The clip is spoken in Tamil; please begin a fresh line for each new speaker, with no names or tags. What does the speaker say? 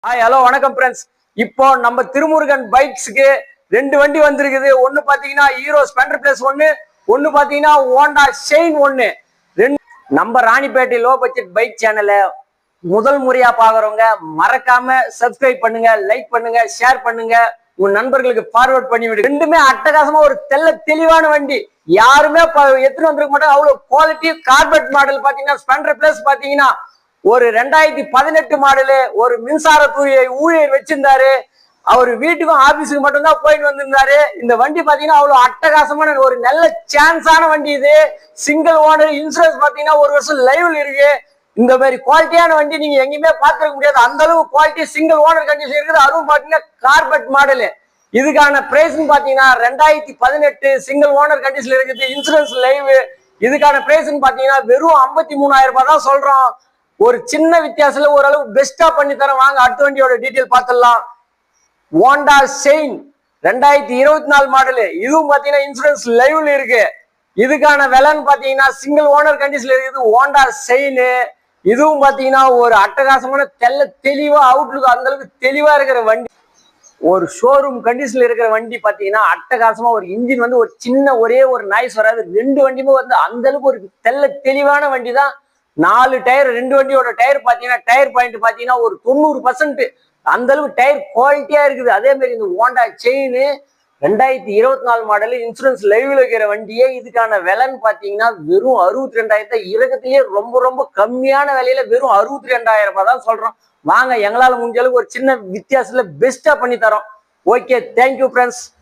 ஹாய் ஹலோ வணக்கம் ஃப்ரெண்ட்ஸ். இப்போ நம்ம திருமுருகன் பைக்ஸ்க்கு ரெண்டு வண்டி வந்திருக்குது. ஒன்னு பாத்தீங்கன்னா ஹீரோ ஸ்பெண்டர் பிளஸ் ஒன்னு பாத்தீங்கன்னா ஹோண்டா ஷைன் ஒன்னு. நம்ம ராணிப்பேட்டை லோ பட்ஜெட் பைக் சேனலை முதல் முறையா பாக்குறவங்க மறக்காம சப்ஸ்கிரைப் பண்ணுங்க, லைக் பண்ணுங்க, ஷேர் பண்ணுங்க, உங்க நண்பர்களுக்கு ஃபார்வர்ட் பண்ணி விடு. ரெண்டுமே அட்டகாசமா ஒரு தெளிவான வண்டி. யாருமே எடுத்துட்டு வந்திருக்க மாட்டாங்க. அவ்வளவு குவாலிட்டி. கார்பெட் மாடல் பாத்தீங்கன்னா ஸ்பெண்டர் பிளஸ் பாத்தீங்கன்னா ஒரு 2018 மாடலு. ஒரு மின்சார ஊழியர் வச்சிருந்தாரு. அவர் வீட்டுக்கும் ஆபீஸுக்கு மட்டும்தான் போயிட்டு வந்திருந்தாரு. இந்த வண்டி பாத்தீங்கன்னா அவ்வளவு அட்டகாசமான ஒரு நல்ல சான்ஸான வண்டி இது. சிங்கிள் ஓனர், இன்சூரன்ஸ் பாத்தீங்கன்னா ஒரு வருஷம் லைவ்ல இருக்கு. இந்த மாதிரி குவாலிட்டியான வண்டி நீங்க எங்கேயுமே பார்த்துருக்க முடியாது. அந்த அளவு குவாலிட்டி சிங்கிள் ஓனர் கண்டிஷன் இருக்குது. அதுவும் பாத்தீங்கன்னா கார்பெட் மாடலு. இதுக்கான பிரைஸ் பாத்தீங்கன்னா 2018 சிங்கிள் ஓனர் கண்டிஷன்ல இருக்குது. Insurance live. இதுக்கான பிரைஸ் பாத்தீங்கன்னா வெறும் 53,000 ரூபாய் தான் சொல்றோம். ஒரு சின்ன வித்தியாசத்துல ஓரளவு பெஸ்டா பண்ணி தரோம். வாங்க அடுத்த வண்டியோட டீடைல் பார்த்துடலாம். Honda shine 2024 model. இதுவும் பாத்தீங்கன்னா இன்சூரன்ஸ் லைவ்ல இருக்கு. இதுக்கான விலைன்னு பாத்தீங்கன்னா சிங்கிள் ஓனர் கண்டிஷன்ல இருக்குது. ஹோண்டா ஷைன் இதுவும் பாத்தீங்கன்னா ஒரு அட்டகாசமான தெளிவா அவுட்லுக் அந்த அளவுக்கு தெளிவா இருக்கிற வண்டி. ஒரு ஷோரூம் கண்டிஷன்ல இருக்கிற வண்டி பாத்தீங்கன்னா அட்டகாசமா ஒரு இன்ஜின் ஒரு சின்ன ஒரே ஒரு நாய்ஸ் வராது. ரெண்டு வண்டியுமே அந்த அளவுக்கு ஒரு தெளிவான வண்டி தான். 4 டயர். ரெண்டு வண்டியோட டயர் பாத்தீங்கன்னா டயர் பாயிண்ட் பாத்தீங்கன்னா ஒரு 90% அந்த அளவுக்கு டயர் குவாலிட்டியா இருக்குது. அதே மாதிரி இந்த ஹோண்டா ஷைன் 2024 மாடல் இன்சூரன்ஸ் லைவ்ல இருக்கிற வண்டியே. இதுக்கான விலைன்னு பாத்தீங்கன்னா வெறும் 62,000. இறக்கத்திலேயே ரொம்ப கம்மியான விலையில வெறும் 62,000 ரூபாய் தான் சொல்றோம். வாங்க எங்களால முடிஞ்ச அளவுக்கு ஒரு சின்ன வித்தியாசத்துல பெஸ்டா பண்ணி தரோம். Okay, thank you friends.